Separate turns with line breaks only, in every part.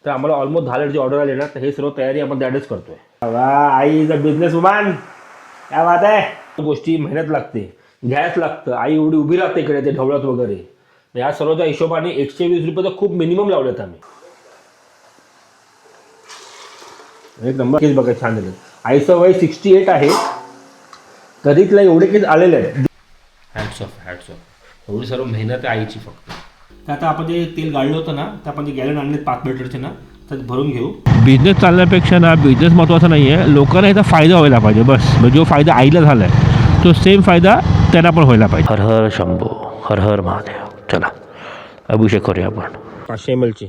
तर आम्हाला ऑलमोस्ट 10 लिटरची ऑर्डर आली ना, तर हे सर्व तयारी आपण त्यावेळेस करतोय. I is a business woman. काय बात आहे. गोष्टी मेहनत लागते, घ्यायच लागतं. आई एवढी उभी राहते इकडे ते ढवळत वगैरे. या सर्वच्या हिशोबाने 120 रुपये तर खूप मिनिमम लावलेत आम्ही. एक नंबर केस बघा छान झालं. आईचं वय 68 आहे तरी तिला एवढे केस आलेले आहेत. Hats off. एवढी सर्व मेहनत आहे आईची फक्त. तर आता आपण जे तेल गाळलं होतं ना, तर आपण जे गॅलन आणले 5 लिटरचे ना, तर भरून घेऊ. बिझनेस चालण्यापेक्षा ना बिझनेस महत्त्वाचा नाही आहे, लोकांना याचा फायदा व्हायला पाहिजे बस. म्हणजे जो फायदा आईला झाला आहे तो सेम फायदा त्यांना पण व्हायला पाहिजे. हर हर शंभो, हर हर महादेव. चला अभिषेक करूया आपण. 500 ml ची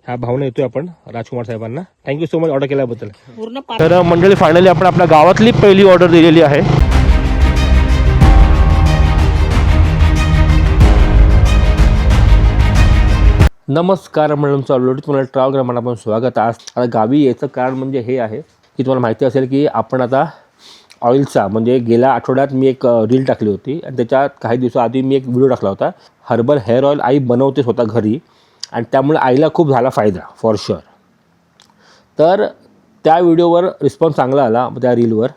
ह्या भावना येतोय आपण राजकुमार साहेबांना. थँक्यू सो मच ऑर्डर केल्याबद्दल. तर मंडळी फायनली आपण आपल्या गावातली पहिली ऑर्डर दिलेली आहे. नमस्कार मंडळी, चालू तुम्हाला ट्रॅव्हल करा, मला पण स्वागत. आज आता गावी याचं कारण म्हणजे हे आहे की तुम्हाला माहिती असेल की आपण आता ऑइलचा म्हणजे गेल्या आठवड्यात मी एक रील टाकली होती आणि त्याच्यात काही दिवसाआधी मी एक व्हिडिओ टाकला होता. हर्बल हेअर ऑइल आई बनवते स्वतः घरी आणि त्यामुळे आईला खूप झाला फायदा फॉर शुअर. तर त्या व्हिडिओवर रिस्पॉन्स चांगला आला. त्या रीलवर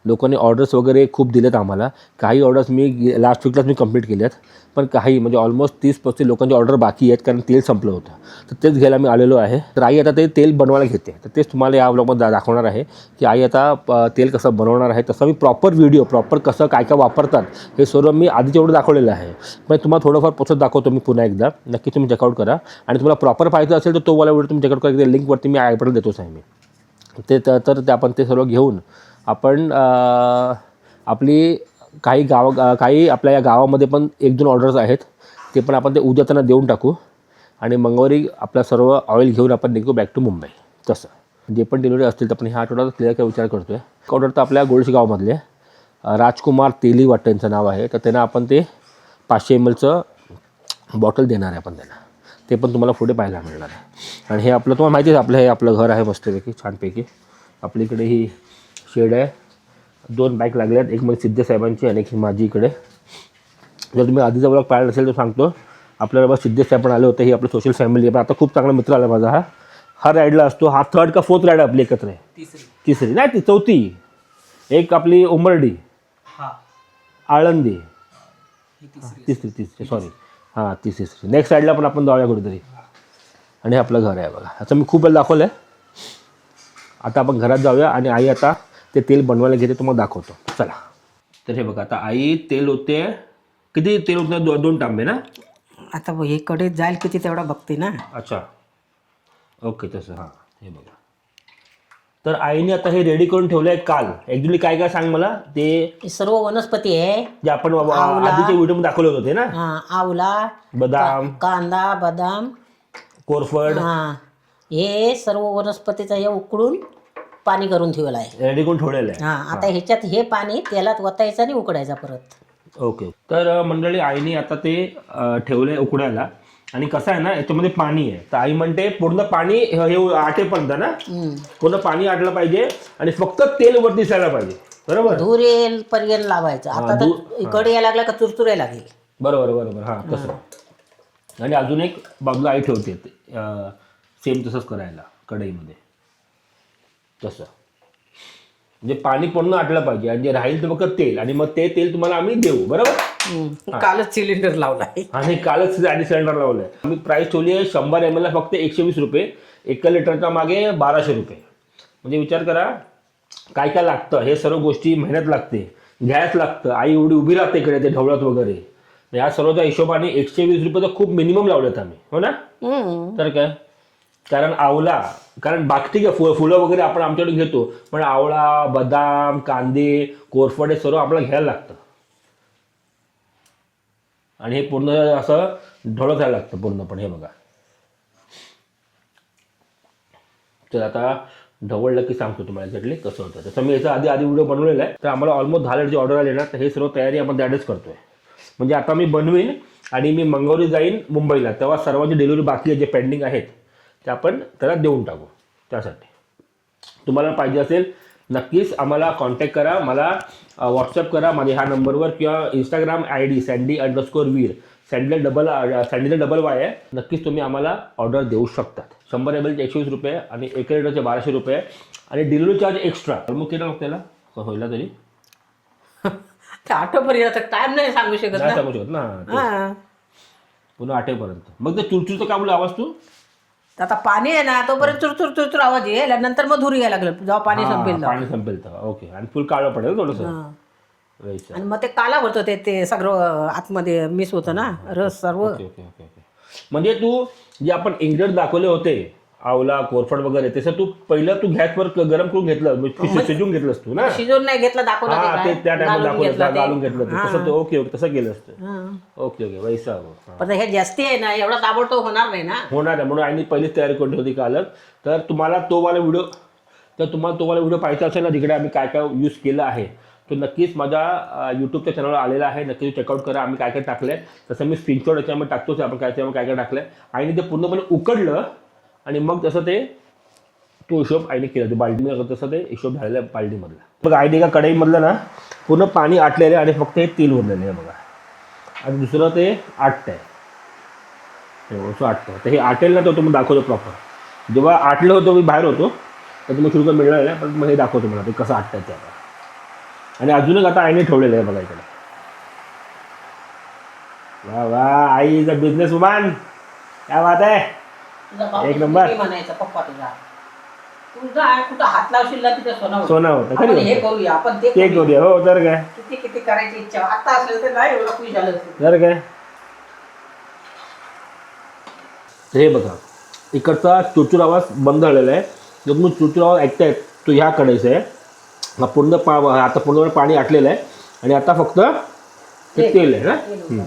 लोकांनी ऑर्डर्स वगैरे खूप दिलेत आम्हाला. काही ऑर्डर्स मी लास्ट वीकलाच मी कंप्लीट केल्यात, पण काही म्हणजे ऑलमोस्ट 30-35 लोकांची ऑर्डर बाकी आहेत कारण तेल संपलं होतं. तर तेच घ्यायला मी आलेलो आहे. तर आई आता ते तेल बनवायला घेते. तर तेच तुम्हाला या व्लॉगमध्ये दाखवणार आहे की आई आता तेल कसं बनवणार आहे. तसं मी प्रॉपर व्हिडिओ कसं काय काय वापरतात हे सर्व मी आधीच एवढं दाखवलेलं आहे. पण तुम्हाला थोडंफार प्रोसेस दाखवतो मी पुन्हा एकदा. नक्की तुम्ही चेकआउट करा आणि तुम्हाला प्रॉपर पाहिजे असेल तर तो वाला व्हिडिओ तुम्ही चेकआउट करा. लिंकवरती मी आयबटन देतोच आहे मी. तर ते आपण ते सर्व घेऊन आपण आपली काही आपल्या या गावामध्ये पण 1-2 ऑर्डर्स आहेत, ते पण आपण ते उद्या त्यांना देऊन टाकू आणि मंगळवारी आपला सर्व ऑइल घेऊन आपण निघू बॅक टू मुंबई. तसं जे पण डिलिव्हरी असतील तर आपण ह्या आठवड्यात क्लिअर काय विचार करतो आहे. ऑर्डर तर आपल्या गोळशी गावामधले राजकुमार तेली वाटतं यांचं नाव आहे. तर त्यांना आपण ते 500 ml बॉटल देणार आहे आपण त्यांना. ते पण तुम्हाला पुढे पाहायला मिळणार आहे. आणि हे आपलं तुम्हाला माहिती आहे, आपलं हे आपलं घर आहे मस्तपैकी छानपैकी. आपल्याकडे ही शेड आहे. 2 बाईक लागल्या आहेत, एक म्हणजे सिद्धे साहेबांची आणि एक माझी इकडे. जर तुम्ही आधीचा ब्लॉग पाहिला नसेल तर सांगतो. आपल्याला सिद्धे साहेब पण आले होते. ही आपलं सोशल फॅमिली आहे. पण आता खूप चांगला मित्र आला माझा. हा राईडला असतो. हा 3rd का 4th राईड आपली एकत्र आहे. तिसरी नाही, ती 4थी. एक आपली उंबर्डी, आळंदी, तिसरी सॉरी हां तिसरी. नेक्स्ट साईडला पण आपण जाऊया कुठेतरी. आणि हे आपलं घर आहे बघा. असं मी खूप वेळ दाखवलं आहे. आता आपण घरात जाऊया आणि आई आता ते तेल बनवायला घेते, तुम्हाला दाखवतो. चला. तर हे बघा आता आई तेल होते. किती तेल होतं? 2 तांबे ना.
आता हे कडे जाईल किती तेवढा बघते ना.
अच्छा ओके तसं. हां हे बघा. तर आईने आता हे रेडी करून ठेवलं आहे काल. ॲक्च्युली काय काय सांग मला. ते
हे सर्व वनस्पती आहे.
जे आपण आधीच्या व्हिडिओमध्ये दाखवले होते ना.
आवला,
बदाम,
कांदा, बदाम,
कोरफड,
हे सर्व वनस्पतीचं हे उकडून पाणी करून ठेवलं आहे.
रेडी करून ठेवलेलं आहे.
आता ह्याच्यात हे पाणी तेलात वतायचं आणि उकडायचं परत.
ओके. तर मंडळी आईने आता ते ठेवले उकडायला. आणि कसं आहे ना, याच्यामध्ये पाणी आहे. तर आई म्हणते पूर्ण पाणी हे आटेपर्यंत ना, पूर्ण पाणी आटलं पाहिजे आणि फक्त तेल वर दिसायला पाहिजे. बरोबर.
धूर येईल पर्यंत लावायचं. आता तर कडे यायला लागला का चुरचुराय लागेल.
बरोबर हां तसं. आणि अजून एक बाजूला आई ठेवते सेम तसंच करायला कढईमध्ये तसं. म्हणजे पाणी पूर्ण आटलं पाहिजे आणि जे राहील ते फक्त तेल. आणि मग ते तेल तुम्हाला आम्ही देऊ. बरोबर.
कालच सिलेंडर लावला आहे
आणि कालच आधी सिलेंडर लावलं आहे. आम्ही प्राईस ठेवली आहे 100 ml ला फक्त 120 रुपये. 1 लिटरच्या मागे 1200 रुपये. म्हणजे विचार करा काय काय लागतं. हे सर्व गोष्टी मेहनत लागते, घ्यायच लागतं. आई एवढी उभी राहते इकडे ते ढवळत वगैरे. या सर्वच्या हिशोबाने 120 रुपये तर खूप मिनिमम लावलेत आम्ही. हो ना. तर काय कारण बाकी फुलं वगैरे आपण आमच्याकडे घेतो, पण आवळा, बदाम, कांदे, कोरफड हे सर्व आपल्याला घ्यायला लागतं. आणि हे पूर्ण असं ढवळत राहायला लागतं पूर्णपणे. हे बघा. तर आता ढवळलं की सांगतो तुम्हाला एक्झॅक्टली कसं होतं. तसं मी याचा आधी व्हिडिओ बनवलेला आहे. तर आम्हाला ऑलमोस्ट 10 लिटरची ऑर्डर आली ना, तर हे सर्व तयारी आपण त्यावेळेस करतोय. म्हणजे आता मी बनवीन आणि मी मंगळवारी जाईन मुंबईला. तेव्हा सर्वांची डिलिव्हरी बाकी आहे, जे पेंडिंग आहेत ते आपण त्याला देऊन टाकू. त्यासाठी तुम्हाला पाहिजे असेल नक्कीच आम्हाला कॉन्टॅक्ट करा. मला व्हॉट्सअप करा माझ्या ह्या नंबरवर किंवा इंस्टाग्राम ID sandy_वीर सँडीचा डबल वाय आहे. नक्कीच तुम्ही आम्हाला ऑर्डर देऊ शकतात. 100 ml चे 120 रुपये आणि 1 लिटरचे 1200 रुपये आणि डिलिव्हरी चार्ज एक्स्ट्रा. मग किती लागतं त्याला होईल तरी
ते आठवपर्यंत टाइम नाही सांगू शकत
नाही
ना.
सांगू शकत ना.
हा.
पुन्हा 8पर्यंत. मग ते चुरचुरचं का बोलू आवाज तू?
आता पाणी आहे ना तोपर्यंत चुरचुर चुरचुर आवाज येईल नंतर मग धुरी यायला लागलं जेव्हा पाणी संपेल तेव्हा.
पाणी संपेल तेव्हा. ओके. आणि फुल काळं पडेल थोडंसं.
हा.
राईट.
आणि मग ते काला भरतो ते सगळं आतमध्ये मिस होतं ना रस सर्व.
Okay okay okay okay. म्हणजे तू जे आपण इंग्रेडियंट दाखवले होते आवला कोरफड वगैरे तसं तू पहिलं तू गॅसवर गरम करून घेतलं शिजून घेतलंस तू ना.
शिजवून नाही घेतलं दाखवलं ते
हा
काय.
ते त्या टाइमला दाखवलं घालून घेतलं
हा.
तसं तू ओके ओके तसं केलंस तू.
हा.
ओके ओके वैसा
पण हे जास्ती आहे ना एवढा ताबडतोब होणार नाही ना.
होणार आहे म्हणून आईने पहिलीच तयारी करून ठेवली कालच. तर तुम्हाला तो वाला व्हिडिओ पाहायचा असेल ना तिकडे आम्ही काय काय यूज केलं आहे तो नक्कीच माझ्या यूट्यूबच्या चॅनलवर आलेला आहे. नक्कीच चेकआउट करा. आम्ही काय काय टाकलं आहे तसं मी स्क्रीनशॉट याच्यामध्ये टाकतोच आपण काय काय टाकलं आहे. आईने ते पूर्णपणे उकडलं आणि मग तसं ते तो हिशोब आईने केला. ते बाल्टीमध्ये तसं ते हिशोब झालेला आहे बाल्टीमधला. बघा आईने एका कढईमधलं ना पूर्ण पाणी आटलेलं आहे आणि फक्त हे तेल उरलेलं आहे बघा. आणि दुसरं ते आटत आहे असं आटतं. तर हे आटेल ना तो तुम्ही दाखवतो प्रॉपर. जेव्हा आटलं होतं मी बाहेर होतो तर तुम्ही शुल्क मिळणार आहे पण मग हे दाखवतो मला ते कसं आटतं ते आता. आणि अजूनच आता आईने ठेवलेलं आहे बघा इकडे. वा वा I is a business woman. काय बात आहे.
तुझा भाऊ
एक नंबर.
किती म्हणायचा पप्पा तुझा कुठं हात लावशील ना तिथे
सोना होतं
आपण
खरी
हे
गोष्ट.
करूया आपण ते
ते करूया. हो तर काय
किती करायची इच्छा आता असेल तर नाही एवढं खुश झालं असतं.
तर काय. तर हे बघा इकडचा चुरचूर आवाज बंद झालेला आहे. जो तुम्ही चुरचूर आवाज ऐकताय तो ह्या कढईचा आहे. हा आता पूर्णपणे पाणी आटलेलं आहे आणि आता फक्त ते तेल आहे ना.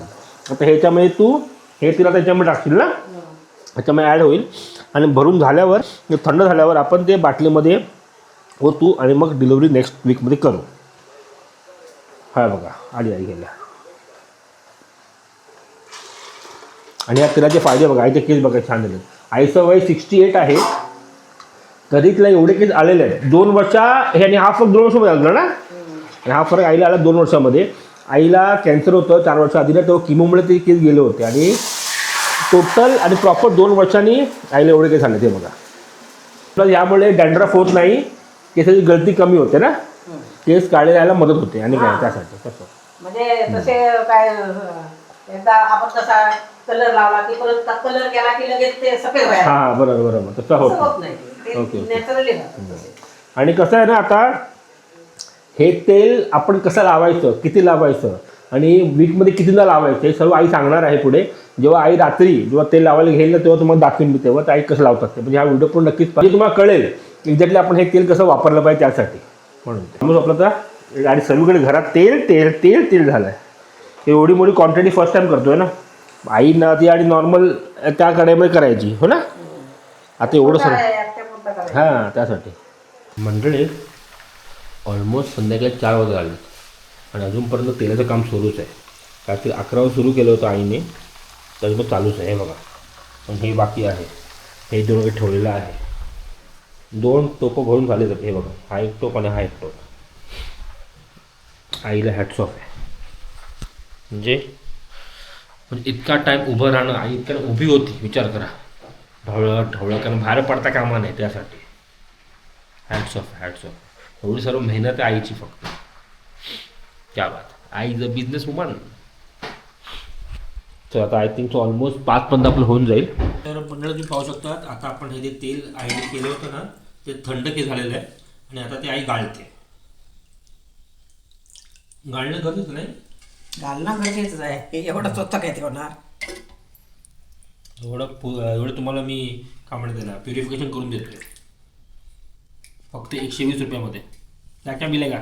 आता ह्याच्यामध्ये तू हे तेल आता ह्याच्यामध्ये टाकशील ना ह्याच्यामध्ये ॲड होईल आणि भरून झाल्यावर थंड झाल्यावर आपण ते बाटलीमध्ये ओतू आणि मग डिलिव्हरी नेक्स्ट वीकमध्ये करू. हा बघा आली आई गेल्या. आणि या तेलाचे फायदे बघा. आईचे केस बघा छान झाले. आईचं वय 68 आहे तरी तिला एवढे केस आलेले आहेत. 2 वर्षा ह्याने हा फक्त 2 वर्षामध्ये आला ना आणि हा फरक आईला आला 2 वर्षामध्ये. आईला कॅन्सर होतं 4 वर्ष आधी ना तेव्हा किमोमुळे ते केस गेले होते आणि टोटल आणि प्रॉपर 2 वर्षांनी आईला एवढे केस आले ते बघा. प्लस यामुळे डॅन्ड्रफ होत नाही. केसाची गळती कमी होते ना. केस काळे राहायला मदत होते आणि काय त्यासाठी तसं
म्हणजे तसे काय एकदा आपण तसा कलर लावला की परत कलर केला की लगेच ते सफेद व्हायला.
हां बरोबर तसं
तसं
होत
होत नाही ते
ओके.
नॅचरली होतं.
आणि कसं आहे ना आता हे तेल आपण कसं लावायचं किती लावायचं आणि वीकमध्ये कितीदा लावायचं हे सर्व आई सांगणार आहे पुढे. जेव्हा आई रात्री जेव्हा तेल लावायला घेईल ना तेव्हा तुम्हाला दाखवेन मी तेव्हा आई कसं लावतात ते. म्हणजे हा व्हिडिओ पण नक्कीच पाहिजे तुम्हाला कळेल एक्झॅक्टली आपण हे तेल कसं वापरलं पाहिजे त्यासाठी. म्हणून आपलं तर आणि सर्वीकडे घरात तेल तेल तेल तेल झालं आहे. एवढी मोठी क्वांटिटी फर्स्ट टाईम करतो आहे ना. आई ना ती आणि नॉर्मल त्या कढईमध्ये करायची हो ना. आता एवढं सर्व हां त्यासाठी. मंडळी ऑलमोस्ट संध्याकाळी 4 वाजता आले आणि अजूनपर्यंत तेलाचं काम सुरूच आहे. काहीतरी 11 सुरू केलं होतं आईने तरी मग चालूच आहे हे बघा. पण हे बाकी आहे. हे 2 काही ठेवलेलं आहे. 2 टोपं भरून झाले जाते हे बघा. हा एक टोप आणि हा एक टोप. आईला हॅट्स ऑफ आहे. म्हणजे पण इतका टाईम उभं राहणं आई इतक्या उभी होती विचार करा. ढवळं कारण बाहेर पडता कामा नाही त्यासाठी. Hats off. एवढी सर्व मेहनत आहे आईची फक्त. क्या बात. I is a business woman. तर आता आय थिंक ऑलमोस्ट 5 आपलं होऊन जाईल. तर मंडळी तुम्ही पाहू शकतात आता आपण हे जे तेल आईने केलं होतं ना ते थंड झालेलं आहे आणि आता ते आई गाळते. गाळणं गरजेचं नाही.
घालणं गरजेचंच आहे. हे एवढं स्वतः काय ते होणार.
एवढं तुम्हाला मी काय म्हणते ना प्युरिफिकेशन करून देतोय फक्त 120 रुपयामध्ये. काय बिल आहे का.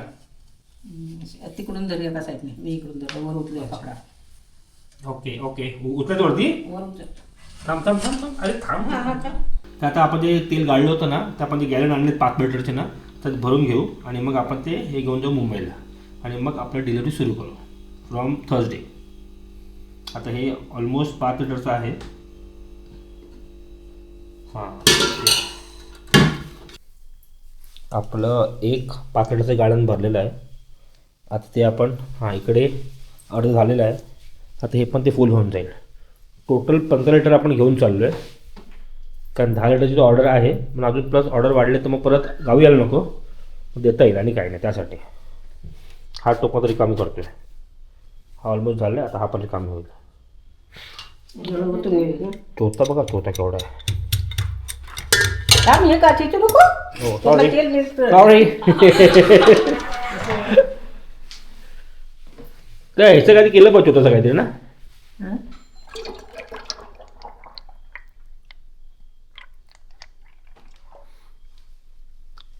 तिकडून धरूया का साईडने मी इकडून धरू वर उचलूया पकडा.
ओके उतरत वरती.
वर उचल.
थांब अरे थांब. तर आता आपण जे तेल गाळलं होतं ना तर आपण जे गॅलन आणले 5 लिटरचे ना तर भरून घेऊ आणि मग आपण ते हे घेऊन जाऊ मुंबईला आणि मग आपलं डिलिव्हरी सुरू करू फ्रॉम थर्सडे. आता हे ऑलमोस्ट 5 लिटरचं आहे. हां आपलं एक 5 लिटरचं गाळण भरलेलं आहे. आता ते आपण इकडे अर्ध झालेलं आहे. आता हे पण ते फुल होऊन जाईल. टोटल 15 लिटर आपण घेऊन चाललो आहे, कारण 10 लिटरची ऑर्डर आहे. पण अजून प्लस ऑर्डर वाढले तर मग परत गावी यायला नको, देता येईल आणि काही नाही. त्यासाठी हा टोपा तरी कमी करतो आहे. हा ऑलमोस्ट झाला आहे, आता हा पण रिकामी होईल. तोता बघा, तोता केवढा आहे.
हे काचेचे नको.
हो सॉरी
तेल मिळतं.
सॉरी. काय ह्याचं काहीतरी केलं पाहिजे होतं काहीतरी ना.
हं?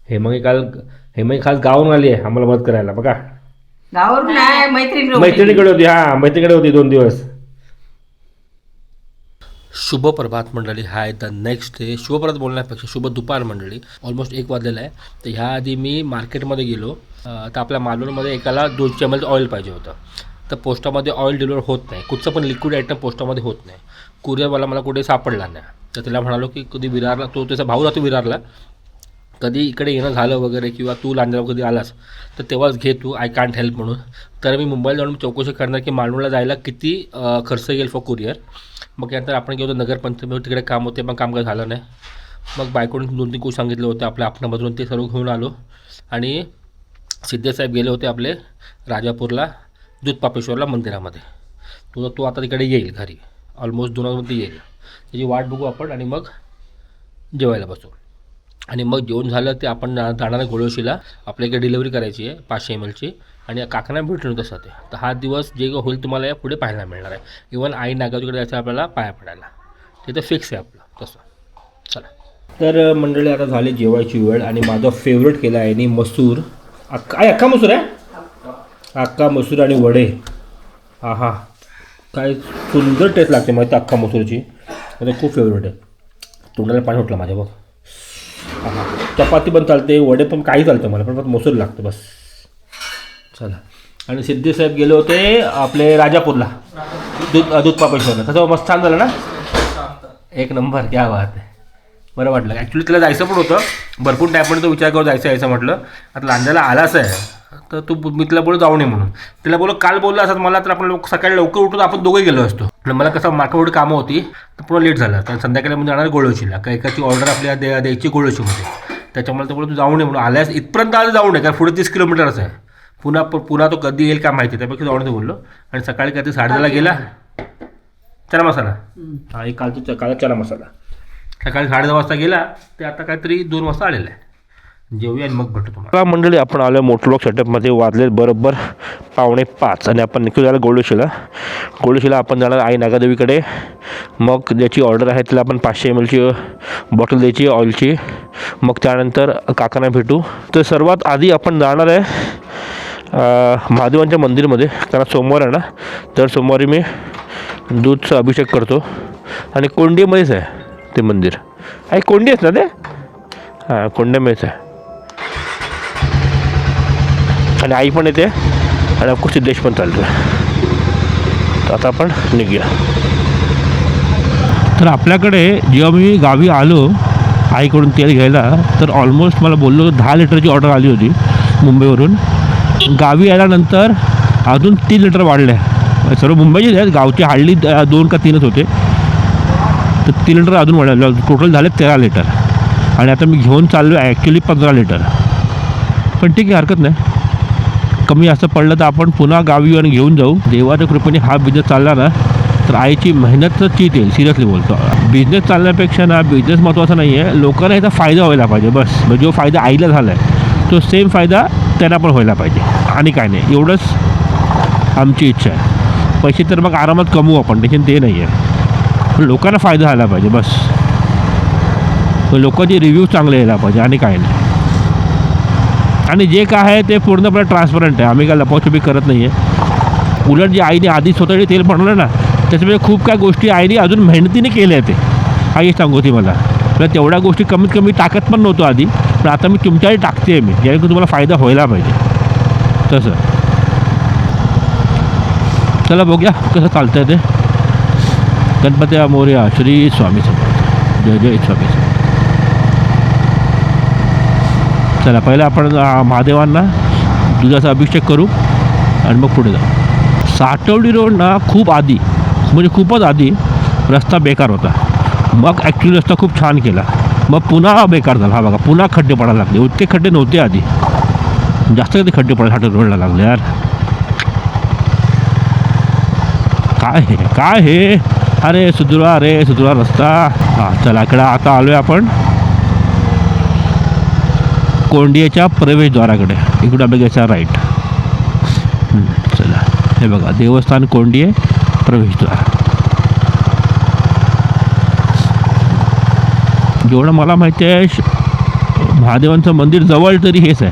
हेमंगी खास गावून आली आहे आम्हाला मदत करायला. बघा
गावावरून नाही,
मैत्रिणीकडे होती. हां मैत्रिणीकडे होती 2 दिवस. शुभ प्रभात मंडळी. Hi the next day. शुभप्रभात बोलण्यापेक्षा शुभ दुपार मंडळी. ऑलमोस्ट 1 वाजलेला आहे. तर ह्याआधी मी मार्केटमध्ये गेलो. तर आपल्या मालवणमध्ये एकाला 200 ml ऑइल पाहिजे होतं. तर पोस्टामध्ये ऑइल डिलिव्हर होत नाही. कुठचं पण लिक्विड आयटम पोस्टामध्ये होत नाही. कुरिअरवाला मला कुठे सापडला नाही. तर त्याला म्हणालो की कधी विरारला, तो त्याचा भाऊ राहतो विरारला, कधी इकडे येणं झालं वगैरे किंवा तू लांजावर कधी आलास तर तेव्हाच घे तू, आय कांट हेल्प म्हणून. तर मी मुंबईला जाऊन चौकशी करणार की मालवणला जायला किती खर्च येईल फॉर कुरिअर. मग त्यानंतर आपण गेलो नगरपंचायत, तिकडे काम होते, पण काम काही झालं नाही. मग बायकोने 2-3 गोष्टी सांगितलं होतं आपल्या आपणामधून, ते सर्व घेऊन आलो. आणि सिद्धेसाहेब गेले होते आपले राजापूरला, दूधपापेश्वरला मंदिरामध्ये. तो आता तिकडे येईल घरी, ऑलमोस्ट 2 वाजता येईल. त्याची वाट बघू आपण आणि मग जेवायला बसू. आणि मग जेवण झालं ते आपण जाणार आहे गोळोशीला. आपल्या इकडे डिलिव्हरी करायची आहे 500 mlची. आणि काकांना भेटून तसं ते. तर हा दिवस जे होईल तुम्हाला या पुढे पाहायला मिळणार आहे. इवन आई नागावजीकडे जायचं आपल्याला पाया पडायला, ते तर फिक्स आहे आपलं तसं. चला तर मंडळी आता झाली जेवायची वेळ. आणि माझा फेवरेट केला आहे आणि मसूर, अख्खा मसूर आहे, अख्खा मसूर आणि वडे. हा काय सुंदर टेस्ट लागते माहिती अख्खा मसूरची. मला खूप फेवरेट आहे. तोंडाला पाणी उठलं माझ्या बघ. हां चपाती पण चालते, वडे पण, काही चालतं मला, पण मसूर लागतं बस. चला. आणि सिद्धेसाहेब गेले होते आपले राजापूरला, दूधपापेश्वरला. तसं मस्त छान झालं ना, 1 नंबर. क्या बात आहे. बरं वाटलं. ॲक्च्युली त्याला जायचं पण होतं भरपूर टाईमपर्यंत, तो विचार करून यायचं म्हटलं. आता लांजाला आलाच आहे तर तू, मी तिला बोलू जाऊ नये म्हणून. तिला बोलू काल बोललं असत मला तर आपण सकाळी लवकर उठून आपण दोघे गेलो असतो. मला कसं मार्केटमध्ये कामं होती तर पुन्हा लेट झालं. कारण संध्याकाळी म्हणजे जाणार गोळोशीला, काही एकाची ऑर्डर आपल्याला द्यायची गोळोशीमध्ये. त्याच्यामुळे तो बोलू तू जाऊ नये म्हणून. आल्यास इथपर्यंत आज जाऊ नये, कारण पुढे 30 किलोमीटरच आहे. पुन्हा तो कधी येईल काय माहिती, त्यापेक्षा जाऊ नये बोललो. आणि सकाळी काहीतरी 10:30ला गेला. चना मसाला, हा एक कालचा चना मसाला. सकाळी 10:30 वाजता गेला, ते आता काहीतरी 2 वाजता आलेलं आहे. जेवूया आणि मग भेटतो तुम्हाला. मंडळी आपण आलो मोटरलॉक सेटअपमध्ये. वाजले बरोबर 4:45 आणि आपण निघतो झालं गोळोशीला आपण जाणार आई नागादेवीकडे. मग ज्याची ऑर्डर आहे त्याला आपण 500 mlची बॉटल द्यायची ऑइलची. मग त्यानंतर काकांना भेटू. तर सर्वात आधी आपण जाणार आहे महादेवांच्या मंदिरमध्ये, कारण सोमवार आहे ना, तर सोमवारी मी दूधचा अभिषेक करतो. आणि कोंडीमध्येच आहे ते मंदिर. आई कोंडी आहेत ना ते, हां कोंड्यामध्येच आहे. आणि आई पण येते आणि अफकोर्स सिद्धेश पण चालतो आहे. तर आता आपण निघूया. तर आपल्याकडे जेव्हा मी गावी आलो आईकडून तेल घ्यायला, तर ऑलमोस्ट मला बोललो 10 लिटरची ऑर्डर आली होती मुंबईवरून. गावी आल्यानंतर अजून 3 लिटर वाढले. सर्व मुंबईचे आहेत, गावचे हार्डली 2 का 3च होते. तर 3 लिटर अजून वाढले, टोटल झाले 13 लिटर. आणि आता मी घेऊन चाललो आहे ॲक्च्युली 15 लिटर. पण ठीक आहे, हरकत नाही. कमी जास्त पडलं तर आपण पुन्हा गावी आणि घेऊन जाऊ. देवाच्या कृपेने हा बिझनेस चालला ना, तर आईची मेहनतच चीत येईल. सिरियसली बोलतो. बिझनेस चालण्यापेक्षा ना, बिझनेस महत्त्वाचा नाही आहे, लोकांना याचा फायदा व्हायला पाहिजे बस. जो फायदा आईला झाला आहे तो सेम फायदा त्यांना पण व्हायला पाहिजे. आणि काय नाही, एवढंच आमची इच्छा आहे. पैसे तर मग आरामात कमवू आपण, टेन्शन ते नाही आहे. लोकांना फायदा झाला पाहिजे बस. लोकांचे रिव्ह्यू चांगले यायला पाहिजे आणि काय नाही. आणि जे काय आहे ते पूर्णपणे ट्रान्सपरंट आहे. आम्ही काय लपाछपी करत नाही आहे. उलट जे आईने आधी स्वतःचे तेल बनवलं ना, त्याच्यामुळे खूप काय गोष्टी आईने अजून मेहनतीने केल्या ते. आई सांगू होती मला तेवढ्या गोष्टी कमीत कमी टाकत पण नव्हतो आधी, पण आता मी तुमच्याही टाकते आहे. मी जेणेकरून तुम्हाला फायदा व्हायला पाहिजे तसं. चला बघूया कसं चालतं आहे ते. गणपती मोरया, श्री स्वामी समर्थ, जय जय स्वामी समर्थ. चला पहिलं आपण महादेवांना दुधाचा अभिषेक करू आणि मग पुढे जाऊ. साटवडी रोड ना खूप आधी म्हणजे खूपच आधी रस्ता बेकार होता. मग ॲक्च्युली रस्ता खूप छान केला. मग पुन्हा बेकार झाला. हा बघा पुन्हा खड्डे पडायला लागले. इतके खड्डे नव्हते आधी. जास्त कधी खड्डे पडायला साटवडी रोडला लागले यार. काय हे अरे सुधरा रस्ता. हां चला इकडं आता आलो आहे आपण कोंडियाच्या प्रवेशद्वाराकडे. इकडं आपल्या घ्यायचा राईट. चला हे बघा देवस्थान कोंडिये प्रवेशद्वार. जेवढं मला माहिती आहे महादेवांचं मंदिर जवळ तरी हेच आहे.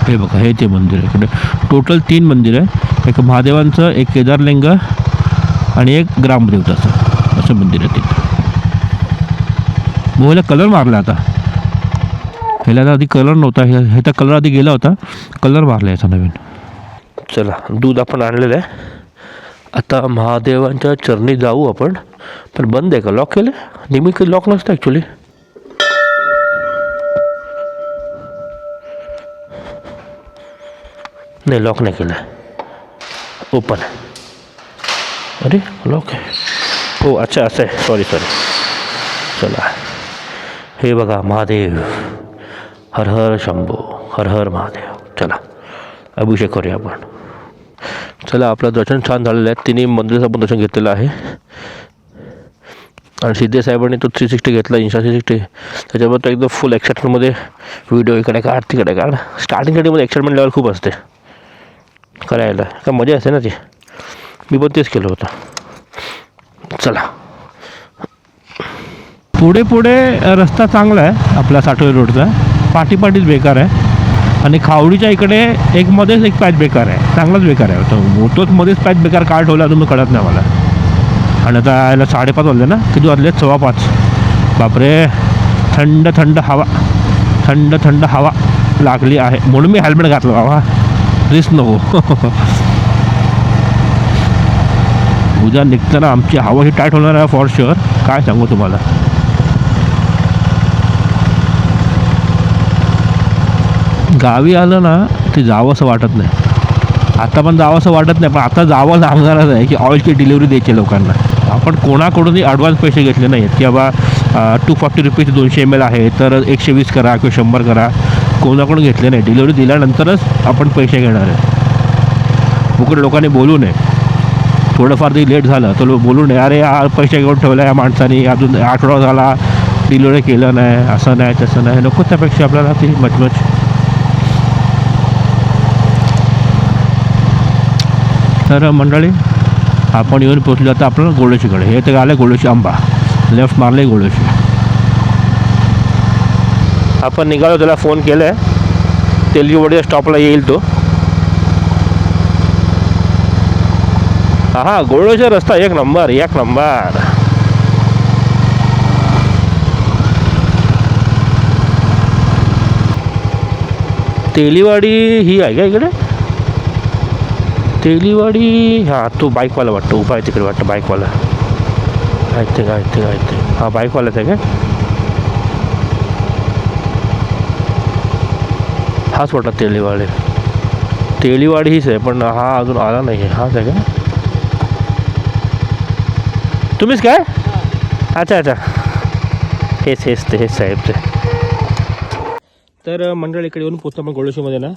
हे बघा हे ते मंदिर आहे. इकडे टोटल 3 मंदिर आहे. एक महादेवांचं, एक केदारलिंग आणि एक ग्रामदेवताचं असं मंदिर आहे ते. ह्याला कलर मारला आता. ह्याला आधी कलर नव्हता. ह्याचा कलर आधी गेला होता. कलर मारला याचा नवीन. चला दूध आपण आणलेलं आहे. आता महादेवांच्या चरणी जाऊ आपण. पण बंद आहे का? लॉक केलं? नेहमी काही लॉक नसतं ॲक्च्युली. नाही लॉक नाही केलं. ओपन आहे. अरे लॉक आहे. हो अच्छा असं आहे. सॉरी. चला हे बघा महादेव. हर हर शंभो, हर हर महादेव. चला अभिषेक करूया आपण. चला आपलं दर्शन छान झालेलं आहे. तिन्ही मंदिराचं आपण दर्शन घेतलेलं आहे. आणि सिद्धे साहेबांनी तो 360 घेतला. इन्स्टा 360. त्याच्यावर तो एकदम फुल एक्साइटमेंटमध्ये व्हिडिओ इकडे काढ तिकडे काढ. स्टार्टिंगसाठी एक्साइटमेंट लेवल खूप असते करायला. का मजा असते ना ती. मी पण तेच केलं होतं. चला पुढे रस्ता चांगला आहे आपला साटवडी रोडचा. पाठीच बेकार आहे. आणि खावडीच्या इकडे मध्येच एक पॅच बेकार आहे. चांगलाच बेकार आहे. तोच मध्येच पॅच बेकार काढ ठेवला तुम्ही कळत नाही मला. आणि आता याला 5:30 वाजले ना. किती वाजले? 5:15. बापरे थंड हवा लागली आहे. म्हणून मी हेल्मेट घातलं बाबा. रिस्क नको. उद्या निघताना आमची हवा ही टाईट होणार आहे फॉर शुअर. काय सांगू तुम्हाला. गावी आलं ना ते जावं असं वाटत नाही. आता पण जावं असं वाटत नाही. पण आता जावं लागणारच आहे की ऑइलची डिलिव्हरी द्यायची लोकांना. आपण कोणाकडूनही ॲडव्हान्स पैसे घेतले नाही आहेत की बाबा 240 रुपीज 200 ml आहे तर 120 करा किंवा 100 करा. कोणाकडून घेतले नाही. डिलिव्हरी दिल्यानंतरच आपण पैसे घेणार आहे. फुकट लोकांनी बोलू नये. थोडंफार जरी लेट झालं तर बोलू नये अरे पैसे घेऊन ठेवला या माणसाने अजून आठवडा झाला डिलिव्हरी केलं नाही असं नाही तसं नाही. नको त्यापेक्षा आपल्याला ती मचमच. तर मंडळी आपण येऊन पोचलो आता आपण गोळोशीकडे. हे तर आलं गोळोशी आंबा. लेफ्ट मारले गोळोशी. आपण निघालो. त्याला फोन केला आहे. तेलगीवडीच्या स्टॉपला येईल तो. हा गोळोशी रस्ता एक नंबर. तेलीवाडी ही आहे का इकडे? तेलीवाडी हां तो बाईकवाला वाटतं. उभा आहे तिकडे वाटतं बाईकवाला. आहेत ते. हां बाईकवालाच आहे का? हाच वाटतं तेलीवाडी हीच आहे. पण हा अजून आला नाही आहे. हाच आहे का? तुम्हीच काय? अच्छा हेच साहेबचे. तर मंडळी इकडे येऊन पोचतो आपण गोळोशीमध्ये ना.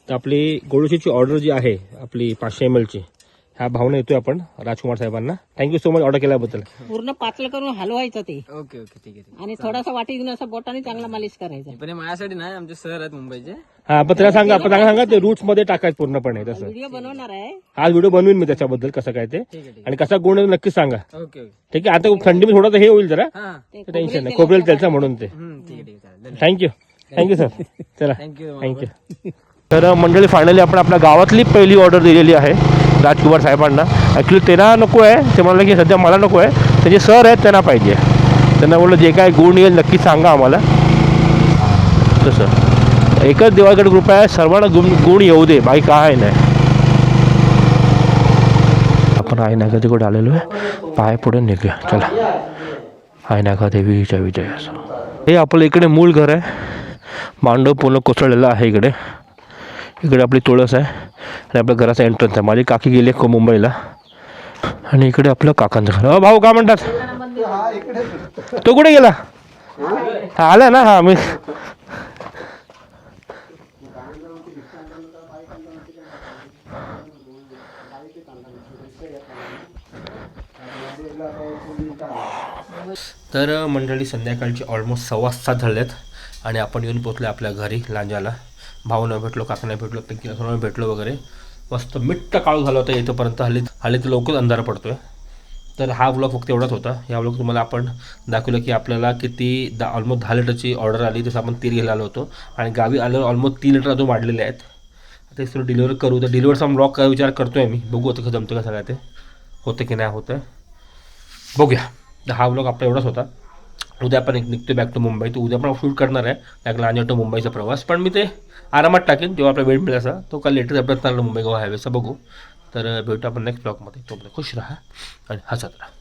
तर आपली गोळोशीची ऑर्डर जी आहे आपली 500 ml ह्या भावना येतोय आपण राजकुमार साहेबांना. थँक्यू सो मच ऑर्डर केल्याबद्दल.
पूर्ण पातळ करून हलवायचं ते.
ओके ठीक आहे.
आणि थोडासा वाटी घेऊन असं बोटाने चांगला मालिश करायचा.
पण हे माझ्यासाठी नाही, आमचे सर आहेत मुंबईचे.
हां पण त्याला सांगा ते रूट्स मध्ये टाकायचं पूर्णपणे तसं.
व्हिडिओ बनवणार आहे.
हा व्हिडिओ बनवीन मी त्याच्याबद्दल कसं काय ते. आणि कसा गुण आहे नक्कीच सांगा.
ओके
ठीक आहे. आता थंडीमध्ये थोडंसं हे होईल जरा.
हां
टेन्शन नाही. खोबरेल त्याचा म्हणून ते.
ठीक आहे चालेल.
Thank you sir. चला
थँक्यू.
तर मंडळी फायनली आपण आपल्या गावातली पहिली ऑर्डर दिलेली आहे राजकुमार साहेबांना. ॲक्च्युली त्यांना नको आहे. ते म्हणाले की सध्या मला नको आहे. त्याचे सर आहेत त्यांना पाहिजे. त्यांना बोललं जे काय गुण येईल नक्की सांगा आम्हाला. तसं एकच देवाकडे कृपा आहे. सर्वांना गुण येऊ दे. बाई काय नाही. आपण आईनाका तिकडे आलेलो आहे. पाय पुढे निघूया. चला आईनाका देवीच्या विजय असं. हे आपलं इकडे मूळ घर आहे. मांडव पूर्ण कोसळलेलं आहे इकडे. इकडे आपली तुळस आहे आणि आपल्या घराचा एंट्रन्स आहे. माझी काकी गेली आहे मुंबईला आणि इकडे आपलं काकांचं घर. हो भाऊ काय म्हणतात? तो कुठे गेला? हा आला ना. हा मी तर मंडळी संध्याकाळची ऑलमोस्ट 6:15 झालेत आणि आपण येऊन पोचलो आपल्या घरी लांजाला. भाऊनं भेटलो, काकांना भेटलो, पिंकीला भेटलो वगैरे. मस्त मिट्ट काळू झाला होता येतोपर्यंत. हल्ली तर लवकर अंधार पडतोय. तर हा व्लॉग फक्त एवढाच होता. या व्लॉग तुम्हाला आपण दाखवलं की आपल्याला किती ऑलमोस्ट 10 लिटरची ऑर्डर आली. तसं आपण तेल घ्यायला आलो होतो आणि गावी आल्यावर ऑलमोस्ट 3 लिटर अजून वाढलेले आहेत. आता हे सगळं डिलिव्हर करू. तर डिलिव्हरचा व्लॉग काय विचार करतो आहे मी. बघू आता कसं जमतं का सगळं, ते होतं की नाही होतं बघूया. तर हा व्लॉग आपला एवढाच होता. उद्या आपण निघतो बॅक टू मुंबई. तर उद्या पण शूट करणार आहे बॅक लांजा टू मुंबईचा प्रवास. पण मी ते आरामात टाकेन जेव्हा आपला वेळ मिळाला असा. तो काल लेटेस्ट अपडेट चालला मुंबई गोवा हायवेचा. बघू. तर भेटू आपण नेक्स्ट ब्लॉगमध्ये. तोपर्यंत खुश राहा आणि हसत राहा.